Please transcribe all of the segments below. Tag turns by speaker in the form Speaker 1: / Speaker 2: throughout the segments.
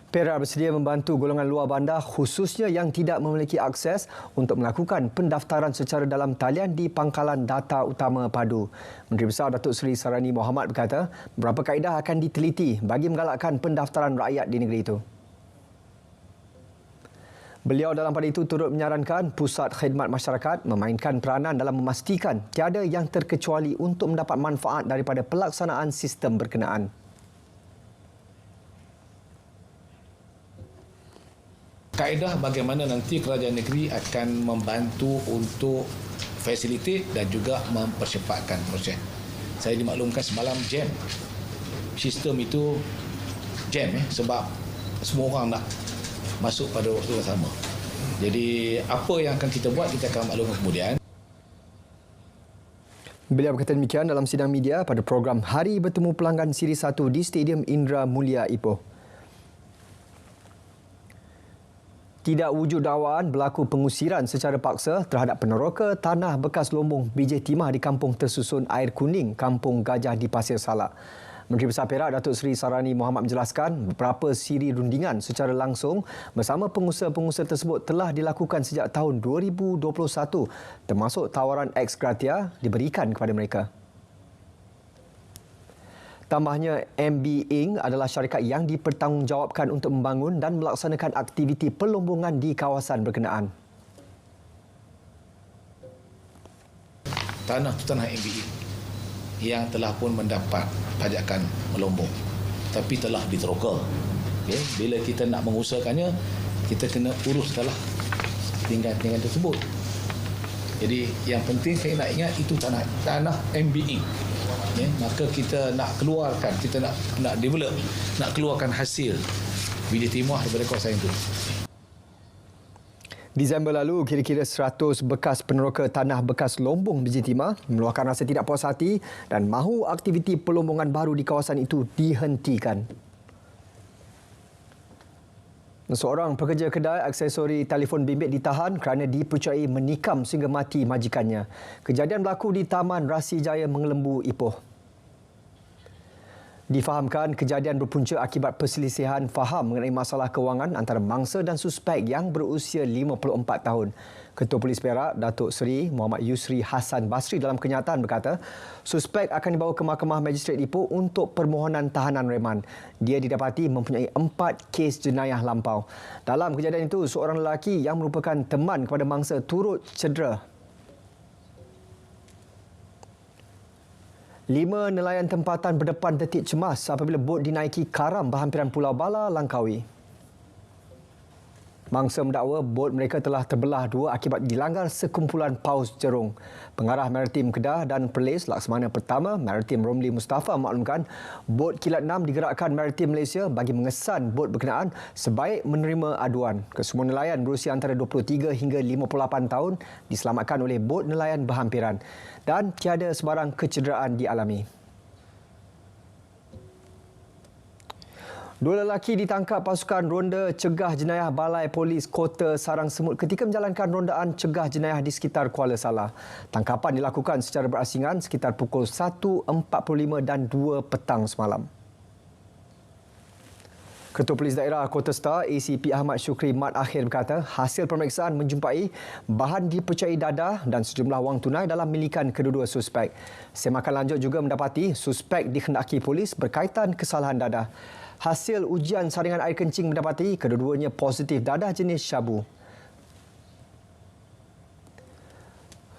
Speaker 1: Perak bersedia membantu golongan luar bandar khususnya yang tidak memiliki akses untuk melakukan pendaftaran secara dalam talian di Pangkalan Data Utama Padu. Menteri Besar Datuk Seri Sarani Mohamad berkata, beberapa kaedah akan diteliti bagi menggalakkan pendaftaran rakyat di negeri itu. Beliau dalam pada itu turut menyarankan Pusat Khidmat Masyarakat memainkan peranan dalam memastikan tiada yang terkecuali untuk mendapat manfaat daripada pelaksanaan sistem berkenaan.
Speaker 2: Kaedah bagaimana nanti kerajaan negeri akan membantu untuk facilitate dan juga mempercepatkan proses. Saya dimaklumkan semalam jam. Sistem itu jam sebab semua orang nak masuk pada waktu yang sama. Jadi apa yang akan kita buat, kita akan maklumkan kemudian.
Speaker 1: Beliau berkata demikian dalam sidang media pada program Hari Bertemu Pelanggan Siri 1 di Stadium Indra Mulia Ipoh. Tidak wujud dakwaan berlaku pengusiran secara paksa terhadap peneroka tanah bekas lombong biji timah di Kampung Tersusun Air Kuning, Kampung Gajah di Pasir Salak. Menteri Besar Perak Datuk Seri Sarani Mohamad menjelaskan beberapa siri rundingan secara langsung bersama pengusaha-pengusaha tersebut telah dilakukan sejak tahun 2021 termasuk tawaran ex gratia diberikan kepada mereka. Tambahnya, MB Inc. adalah syarikat yang dipertanggungjawabkan untuk membangun dan melaksanakan aktiviti pelombongan di kawasan berkenaan.
Speaker 2: Tanah itu tanah MB Inc. yang telah pun mendapat pajakan melombong tapi telah diteroka. Okay? Bila kita nak mengusahakannya, kita kena uruskanlah tinggal-tinggal tersebut. Jadi yang penting saya nak ingat itu tanah MB Inc. Maka kita nak keluarkan, kita nak develop, nak keluarkan hasil biji timah daripada kawasan itu.
Speaker 1: Disember lalu, kira-kira 100 bekas peneroka tanah bekas lombong biji timah meluahkan rasa tidak puas hati dan mahu aktiviti pelombongan baru di kawasan itu dihentikan. Seorang pekerja kedai aksesori telefon bimbit ditahan kerana dipercayai menikam sehingga mati majikannya. Kejadian berlaku di Taman Rasi Jaya Mengelembu, Ipoh. Difahamkan kejadian berpunca akibat perselisihan faham mengenai masalah kewangan antara mangsa dan suspek yang berusia 54 tahun. Ketua Polis Perak, Datuk Seri Muhammad Yusri Hassan Basri dalam kenyataan berkata, suspek akan dibawa ke Mahkamah Magistrate Ipoh untuk permohonan tahanan reman. Dia didapati mempunyai 4 kes jenayah lampau. Dalam kejadian itu, seorang lelaki yang merupakan teman kepada mangsa turut cedera. 5 nelayan tempatan berdepan detik cemas apabila bot dinaiki karam berhampiran Pulau Bala, Langkawi. Mangsa mendakwa bot mereka telah terbelah dua akibat dilanggar sekumpulan paus jerung. Pengarah Maritim Kedah dan Perlis Laksamana Pertama Maritim Romli Mustafa maklumkan bot Kilat 6 digerakkan Maritim Malaysia bagi mengesan bot berkenaan sebaik menerima aduan. Kesemua nelayan berusia antara 23 hingga 58 tahun diselamatkan oleh bot nelayan berhampiran dan tiada sebarang kecederaan dialami. 2 lelaki ditangkap pasukan Ronda Cegah Jenayah Balai Polis Kota Sarang Semut ketika menjalankan rondaan cegah jenayah di sekitar Kuala Salah. Tangkapan dilakukan secara berasingan sekitar pukul 1.45 dan 2 petang semalam. Ketua Polis Daerah Kota Star ACP Ahmad Syukri Mat Akhir berkata hasil pemeriksaan menjumpai bahan dipercayai dadah dan sejumlah wang tunai dalam milikan kedua-dua suspek. Semakan lanjut juga mendapati suspek dikhendaki polis berkaitan kesalahan dadah. Hasil ujian saringan air kencing mendapati kedua-duanya positif dadah jenis syabu.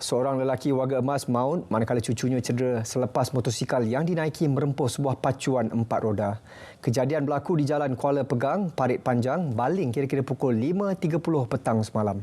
Speaker 1: Seorang lelaki warga Emas maut manakala cucunya cedera selepas motosikal yang dinaiki merempuh sebuah pacuan 4 roda. Kejadian berlaku di Jalan Kuala Pegang, Parit Panjang, Baling kira-kira pukul 5.30 petang semalam.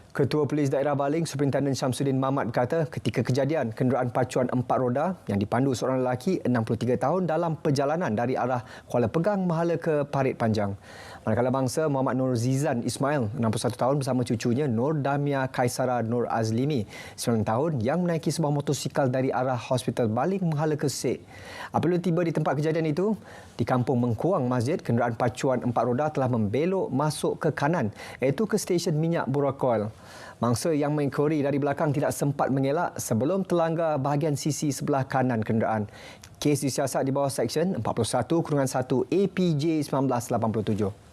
Speaker 1: Ketua Polis Daerah Baling, Superintendent Syamsuddin Mamat berkata ketika kejadian, kenderaan pacuan 4 roda yang dipandu seorang lelaki 63 tahun dalam perjalanan dari arah Kuala Pegang Mahala ke Parit Panjang. Manakala bangsa Muhammad Nur Zizan Ismail, 61 tahun bersama cucunya Nur Damia Kaisara Nur Azlimi, 9 tahun yang menaiki sebuah motosikal dari arah Hospital Baling Mahala ke Sek. Apabila tiba di tempat kejadian itu, di Kampung Mengkuang Masjid, kenderaan pacuan 4 roda telah membelok masuk ke kanan iaitu ke stesen minyak Borakoil. Mangsa yang mengekori dari belakang tidak sempat mengelak sebelum terlanggar bahagian sisi sebelah kanan kenderaan. Kes disiasat di bawah Seksyen 41/1 APJ 1987.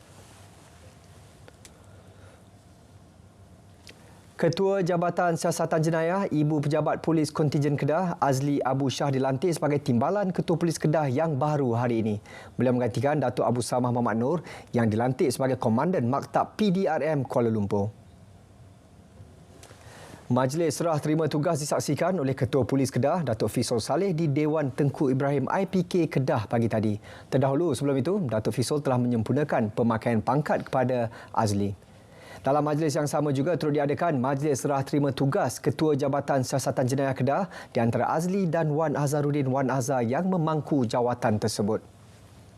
Speaker 1: Ketua Jabatan Siasatan Jenayah, Ibu Pejabat Polis Kontijen Kedah, Azli Abu Shah dilantik sebagai Timbalan Ketua Polis Kedah yang baru hari ini. Beliau menggantikan Datuk Abu Samah Muhammad Nur yang dilantik sebagai Komandan Maktab PDRM Kuala Lumpur. Majlis serah terima tugas disaksikan oleh Ketua Polis Kedah, Datuk Fisol Saleh di Dewan Tengku Ibrahim IPK Kedah pagi tadi. Terdahulu sebelum itu, Datuk Fisol telah menyempurnakan pemakaian pangkat kepada Azli. Dalam majlis yang sama juga turut diadakan majlis serah terima tugas Ketua Jabatan Siasatan Jenayah Kedah di antara Azli dan Wan Azharuddin Wan Azhar yang memangku jawatan tersebut.